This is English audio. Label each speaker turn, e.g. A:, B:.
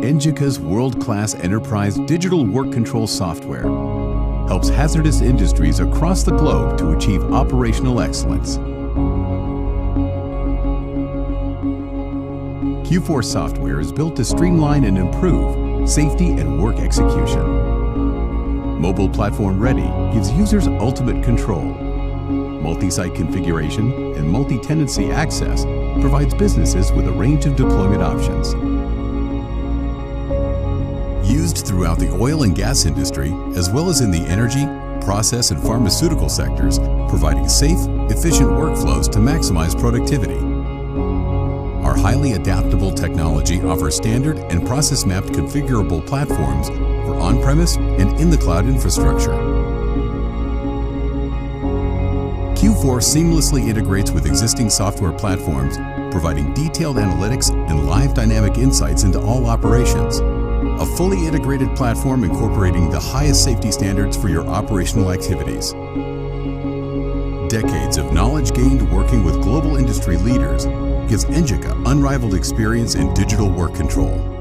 A: Engica's world-class enterprise digital work control software helps hazardous industries across the globe to achieve operational excellence. Q4 software is built to streamline and improve safety and work execution. Mobile Platform Ready gives users ultimate control. Multi-site configuration and multi-tenancy access provides businesses with a range of deployment options. Used throughout the oil and gas industry, as well as in the energy, process, and pharmaceutical sectors, providing safe, efficient workflows to maximize productivity. Our highly adaptable technology offers standard and process-mapped configurable platforms for on-premise and in-the-cloud infrastructure. Q4 seamlessly integrates with existing software platforms, providing detailed analytics and live dynamic insights into all operations. A fully integrated platform incorporating the highest safety standards for your operational activities. Decades of knowledge gained working with global industry leaders gives Engica unrivaled experience in digital work control.